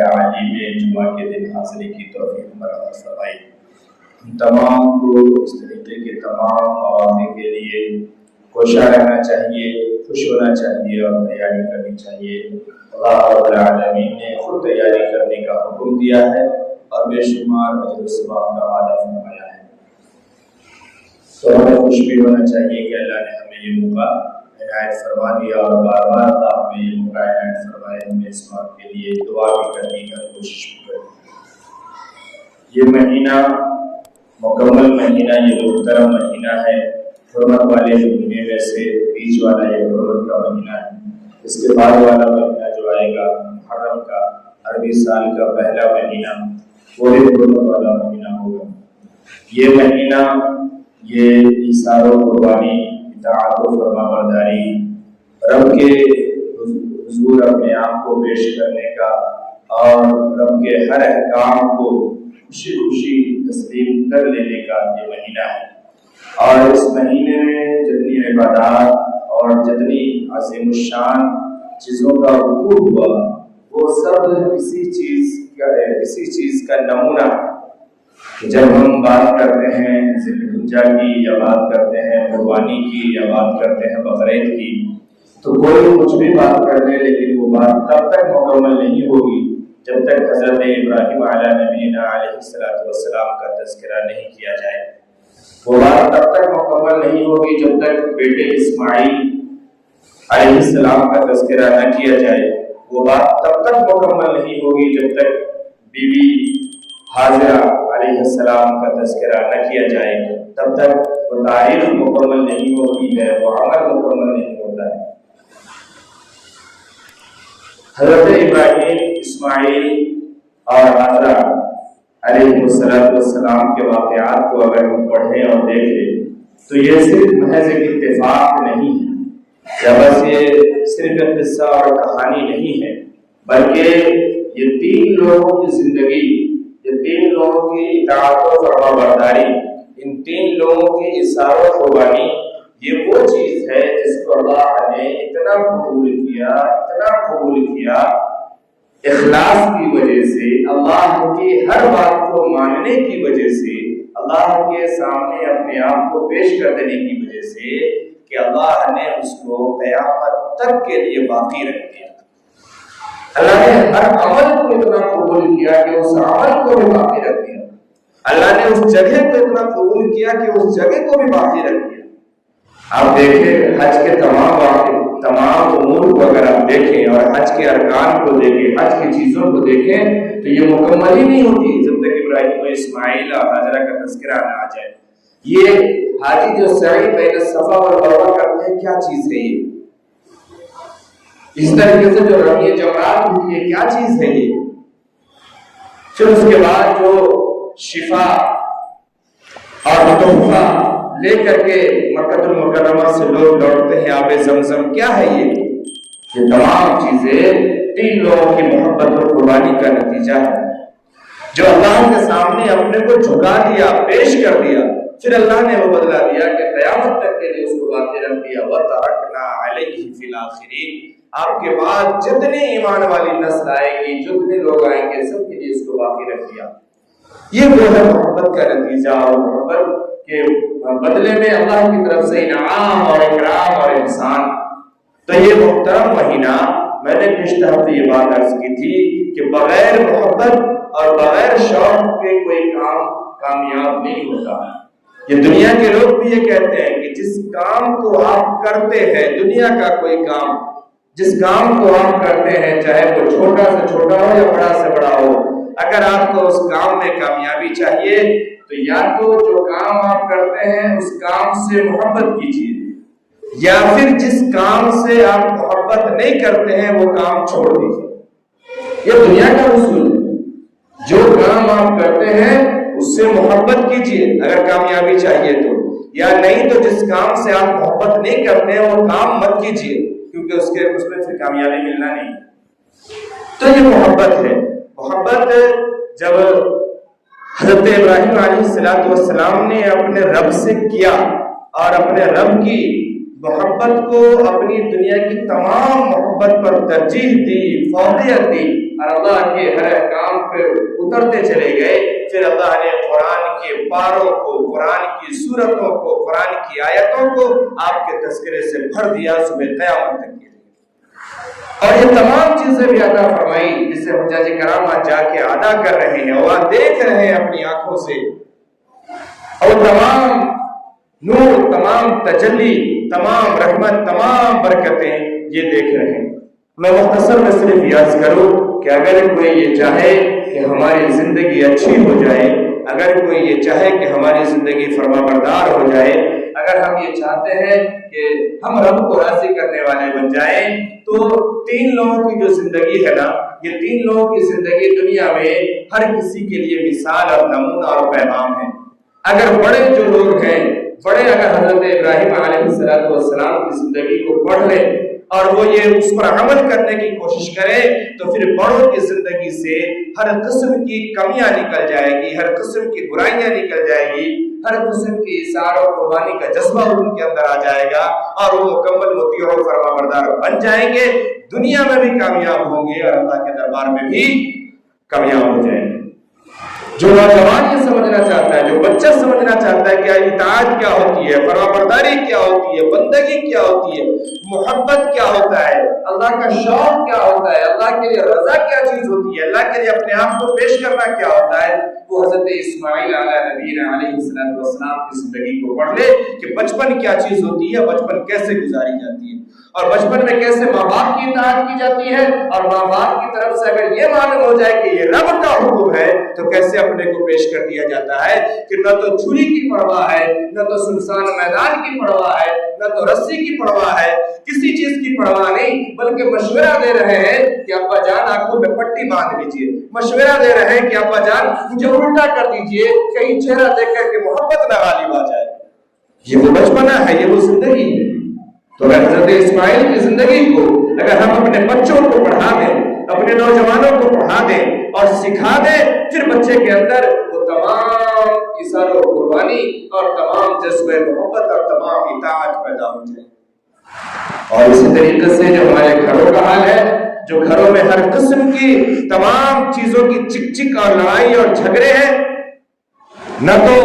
عالی میں جمعہ کے دن حاضری کی توفیق فراہم فرمائی۔ تمام کو اس طریقے کے تمام مواقع کے لیے کوشاں رہنا چاہیے، خوش ہونا چاہیے اور تیاری کرنی چاہیے۔ اللہ رب العالمین نے خود تیاری کرنے کا حکم دیا ہے اور بے شمار اجر و ثواب کا وعدہ فرمایا ہے، تو ہمیں خوش بھی ہونا چاہیے کہ اللہ نے ہمیں یہ موقع عنایت فرما دیا اور بار بار اللہ ہمیں یہ موقع عنایت فرمائے۔ ہمیں اس بات کے لیے دعا بھی کرنے کی کوشش بھی کریں۔ یہ مہینہ مکمل مہینہ، یہ محترم مہینہ ہے، حرمت والے مہینے میں سے بیچ والا یہ حرمت کا مہینہ ہے۔ اس کے بعد والا مہینہ جو آئے گا محرم کا، عربی سال کا پہلا مہینہ، وہ بھی حرمت والا مہینہ ہوگا۔ یہ مہینہ یہ ایثار و قربانی، اطاعت و فرما برداری، رب کے حضور اپنے آپ کو پیش کرنے کا اور رب کے ہر احکام کو خوشی خوشی تسلیم کر لینے کا یہ مہینہ ہے۔ اور اس مہینے میں جتنی عبادات اور جتنی عظیم الشان چیزوں کا وقوع ہوا وہ سب اسی چیز کا نمونہ ہے۔ جب ہم بات کرتے ہیں ذی الحجہ کی یا بات کرتے ہیں قربانی کی یا بات کرتے ہیں بقرعید کی، تو کوئی کچھ بھی بات کر لے لیکن وہ بات تب تک مکمل نہیں ہوگی جب تک حضرت ابراہیم علیہ نبینا علیہ السلام کا تذکرہ نہیں کیا جائے۔ وہ بات تب تک مکمل نہیں ہوگی جب تک بیٹے اسماعیل علیہ السلام کا تذکرہ نہ کیا جائے۔ وہ بات تب تک مکمل نہیں ہوگی جب تک بی بی حاجرہ علیہ السلام کا تذکرہ نہ کیا جائے۔ تب تک وہ تاریخ مکمل نہیں ہوتی ہے، وہ عمل مکمل نہیں ہوتا ہے۔ حضرت ابراہیم، اسماعیل اور حاجرہ علیہ السلام کے واقعات کو اگر ہم پڑھیں اور دیکھیں تو یہ صرف محض ایک اتفاق نہیں ہے، یا بس یہ صرف ایک قصہ اور کہانی نہیں ہے، بلکہ یہ تین لوگوں کی زندگی، یہ تین لوگوں کی اطاعت و فرما برداری، ان تین لوگوں کی ایثار و قربانی، یہ وہ چیز ہے جس کو اللہ نے اتنا قبول کیا اخلاص کی وجہ سے، اللہ کی ہر بات کو ماننے کی وجہ سے، اللہ کے سامنے اپنے آپ کو پیش کر دینے کی وجہ سے، کہ اللہ نے اس کو قیامت تک کے لیے باقی رکھ دیا۔ اللہ نے ہر عمل کو اتنا قبول کیا کہ اس عمل کو بھی باقی رکھ دیا۔ اللہ نے اس جگہ کو اتنا قبول کیا کہ اس جگہ کو بھی باقی رکھ دیا۔ آپ دیکھیں حج کے تمام امور کو اگر آپ دیکھیں اور حج کے ارکان کو دیکھیں، حج کی چیزوں کو دیکھیں تو یہ مکمل ہی نہیں ہوتی جب تک ابراہیم و اسماعیل اور حاجرہ کا تذکرہ نہ آ جائے۔ یہ حاجی جو سعی بین الصفا والمروہ کرتے ہیں، کیا چیز ہے یہ؟ اس طریقے سے جو رمی جمرات ہوتی ہے، کیا چیز ہے یہ؟ پھر اس کے بعد جو شفا اور تحفہ لے کر کے مکہ المکرمہ سے لوگ لوٹتے ہیں آب زمزم، کیا ہے یہ تمام چیزیں تین لوگوں کی محبت اور قربانی کا نتیجہ ہے، جو اللہ کے سامنے اپنے کو جھکا دیا، پیش کر دیا، پھر اللہ نے وہ بدلا دیا کہ قیامت تک کے لیے اس کو باقی رکھ دیا۔ وَتَرَكْنَا عَلَيْهِ فِي الْآخِرِينَ، آپ کے بعد جتنی ایمان والی نسل آئے گی، جتنے لوگ آئیں گے، سب کے لیے اس کو باقی رکھ دیا۔ یہ وہ ہے محبت کا نتیجہ، اور محبت کے بدلے میں اللہ کی طرف سے انعام اور اکرام اور احسان۔ تو یہ محترم مہینہ، میں نے پچھلے ہفتے یہ بات عرض کی تھی کہ بغیر محبت اور بغیر شوق کے کوئی کام کامیاب نہیں ہوتا۔ یہ دنیا کے لوگ بھی یہ کہتے ہیں کہ جس کام کو آپ کرتے ہیں، دنیا کا کوئی کام، جس کام کو آپ کرتے ہیں، چاہے وہ چھوٹا سے چھوٹا ہو یا بڑا سے بڑا ہو، اگر آپ کو اس کام میں کامیابی چاہیے تو یا تو جو کام آپ کرتے ہیں اس کام سے محبت کیجیے، یا پھر جس کام سے آپ محبت نہیں کرتے ہیں وہ کام چھوڑ دیجیے۔ یہ دنیا کا اصول ہے، جو کام آپ کرتے ہیں اس سے محبت کیجیے اگر کامیابی چاہیے تو، یا نہیں تو جس کام سے آپ محبت نہیں کرتے ہیں وہ کام مت کیجیے، کیونکہ اس میں پھر کامیابی ملنا نہیں۔ تو یہ محبت ہے۔ محبت جب حضرت ابراہیم علیہ السلام نے اپنے رب سے کیا اور اپنے رب کی محبت کو اپنی دنیا کی تمام محبت پر ترجیح دی، فوقیت دی، اور اللہ کے ہر مقام پہ اترتے چلے گئے، پھر اللہ نے قرآن کے پاروں کو، قرآن کی سورتوں کو، قرآن کی آیتوں کو آپ کے تذکرے سے بھر دیا صبح قیامت تک کے لیے۔ اور یہ تمام چیزیں بھی عطا فرمائی جسے حجاج کرام آج جا کے ادا کر رہے ہیں اور دیکھ رہے ہیں اپنی آنکھوں سے، اور تمام نور، تمام تجلی، تمام رحمت، تمام برکتیں یہ دیکھ رہے ہیں۔ میں مختصر میں صرف یاد کروں کہ اگر کوئی یہ چاہے کہ ہماری زندگی اچھی ہو جائے، اگر کوئی یہ چاہے کہ ہماری زندگی فرما بردار ہو جائے، اگر ہم یہ چاہتے ہیں کہ ہم رب کو راضی کرنے والے بن جائیں، تو 3 لوگوں کی جو زندگی ہے نا، یہ 3 لوگوں کی زندگی دنیا میں ہر کسی کے لیے مثال اور نمونہ اور پیغام ہے۔ اگر بڑے جو لوگ ہیں، بڑے اگر حضرت ابراہیم علیہ السلام کی زندگی کو پڑھ لیں اور وہ یہ اس پر عمل کرنے کی کوشش کرے، تو پھر بڑوں کی زندگی سے ہر قسم کی کمیاں نکل جائے گی، ہر قسم کی برائیاں نکل جائے گی، ہر قسم کی اثار اور قربانی کا جذبہ ان کے اندر آ جائے گا، اور وہ مکمل مطیع اور فرما بردار بن جائیں گے، دنیا میں بھی کامیاب ہوں گے اور اللہ کے دربار میں بھی کامیاب ہو جائیں گے۔ جو نوجوان یہ سمجھنا چاہتا ہے، جو بچہ سمجھنا چاہتا ہے کہ اطاعت کیا ہوتی ہے، فرمانبرداری کیا ہوتی ہے، بندگی کیا ہوتی ہے، محبت کیا ہوتا ہے، اللہ کا شوق کیا ہوتا ہے، اللہ کے لیے رضا کیا چیز ہوتی ہے، اللہ کے لیے اپنے آپ کو پیش کرنا کیا ہوتا ہے، وہ حضرت اسماعیل علیہ نبینا علیہ السلام کی زندگی کو پڑھ لے کہ بچپن کیا چیز ہوتی ہے، بچپن کیسے گزاری جاتی ہے، اور بچپن میں کیسے ماں باپ کی اطاعت کی جاتی ہے، اور ماں باپ کی طرف سے اگر یہ معلوم ہو جائے کہ یہ رب کا حکم ہے تو کیسے اپنے کو پیش کر دیا جاتا ہے کہ نہ تو چھری کی پرواہ ہے، نہ تو سنسان میدان کی پرواہ ہے، نہ تو رسی کی پرواہ ہے، کسی چیز کی پرواہ نہیں، بلکہ مشورہ دے رہے ہیں کہ ابا جان آنکھوں میں پٹی باندھ لیجئے، مشورہ دے رہے ہیں کہ ابا جان مجھے الٹا کر دیجئے، کہیں چہرہ دیکھ کر کے محبت نہ غالب آ جائے۔ یہ وہ بچپنا ہے، یہ وہ زندگی ہے۔ تو اگر حضرت اسماعیل کی زندگی کو اگر ہم اپنے بچوں کو پڑھا دیں، اپنے نوجوانوں کو پڑھا دیں اور سکھا دیں، پھر بچے کے اندر وہ تمام اثار و قربانی اور تمام جذبہ محبت اور تمام اطاعت پیدا ہو جائے۔ اور اسی طریقے سے جو ہمارے گھروں کا حال ہے، جو گھروں میں ہر قسم کی تمام چیزوں کی چک چک اور لڑائی اور جھگڑے ہیں، نہ تو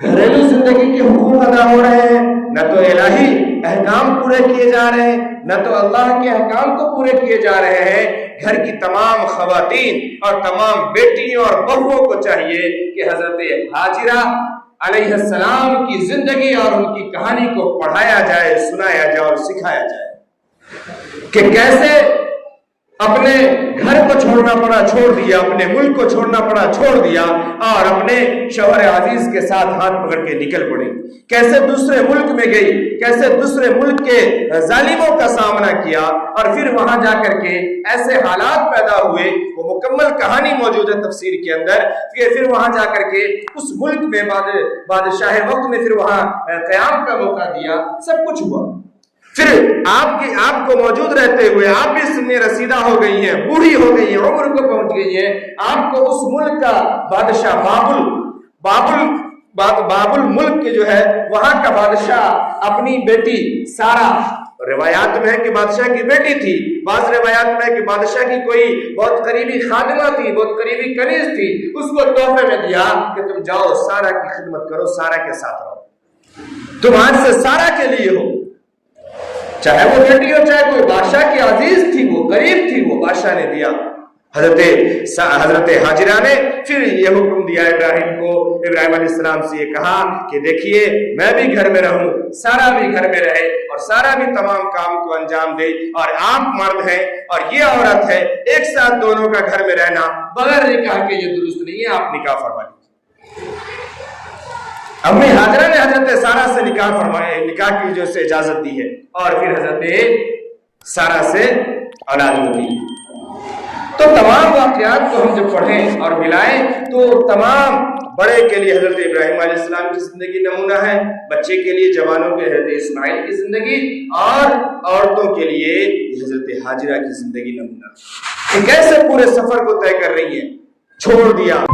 گھریلو زندگی کے حقوق ادا ہو رہے ہیں، نہ تو الہی احکام پورے کیے جا رہے ہیں، نہ تو اللہ کے احکام کو پورے کیے جا رہے ہیں۔ گھر کی تمام خواتین اور تمام بیٹیوں اور بہوؤں کو چاہیے کہ حضرت ہاجرہ علیہ السلام کی زندگی اور ان کی کہانی کو پڑھایا جائے، سنایا جائے اور سکھایا جائے کہ کیسے اپنے گھر کو چھوڑنا پڑا چھوڑ دیا، اپنے ملک کو چھوڑنا پڑا چھوڑ دیا، اور اپنے شوہر عزیز کے ساتھ ہاتھ پکڑ کے نکل پڑی، کیسے دوسرے ملک میں گئی، کیسے دوسرے ملک کے ظالموں کا سامنا کیا، اور پھر وہاں جا کر کے ایسے حالات پیدا ہوئے، وہ مکمل کہانی موجود ہے تفسیر کے اندر، کہ پھر وہاں جا کر کے اس ملک میں بادشاہ وقت نے پھر وہاں قیام کا موقع دیا، سب کچھ ہوا۔ پھر آپ کو موجود رہتے ہوئے آپ بھی سن رسیدہ ہو گئی ہیں، بوڑھی ہو گئی ہیں، عمر کو پہنچ گئی ہیں، آپ کو اس ملک کا بادشاہ بابل ملک کے جو ہے وہاں کا بادشاہ اپنی بیٹی سارا، روایات میں ہے کہ بادشاہ کی بیٹی تھی، بعض روایات میں ہے کہ بادشاہ کی کوئی بہت قریبی خادمہ تھی، بہت قریبی کنیز تھی، اس کو تحفے میں دیا کہ تم جاؤ سارا کی خدمت کرو، سارا کے ساتھ رہو، تم آج سے سارا کے لیے ہو، چاہے وہ بیٹی ہو چاہے کوئی بادشاہ کی عزیز تھی، وہ قریب تھی، وہ بادشاہ نے دیا۔ حضرت ہاجرہ نے پھر یہ حکم دیا ابراہیم علیہ السلام سے، یہ کہا کہ دیکھیے میں بھی گھر میں رہوں، سارا بھی گھر میں رہے، اور سارا بھی تمام کام کو انجام دے، اور آپ مرد ہیں اور یہ عورت ہے، ایک ساتھ دونوں کا گھر میں رہنا بغیر نکاح کے یہ درست نہیں ہے، آپ نکاح فرما لیجیے۔ امی ہاجرہ نے حضرت سارا سے نکاح کی جو سے اجازت دی ہے، اور پھر حضرت سارا سے اولاد ہوتی ہے۔ تو تمام واقعات کو ہم جب پڑھیں اور ملائیں تو تمام بڑے کے لیے حضرت ابراہیم علیہ السلام کی زندگی نمونہ ہے، بچے کے لیے جوانوں کے حضرت اسماعیل کی زندگی، اور عورتوں کے لیے حضرت ہاجرہ کی زندگی نمونہ کہ کیسے پورے سفر کو طے کر رہی ہیں، چھوڑ دیا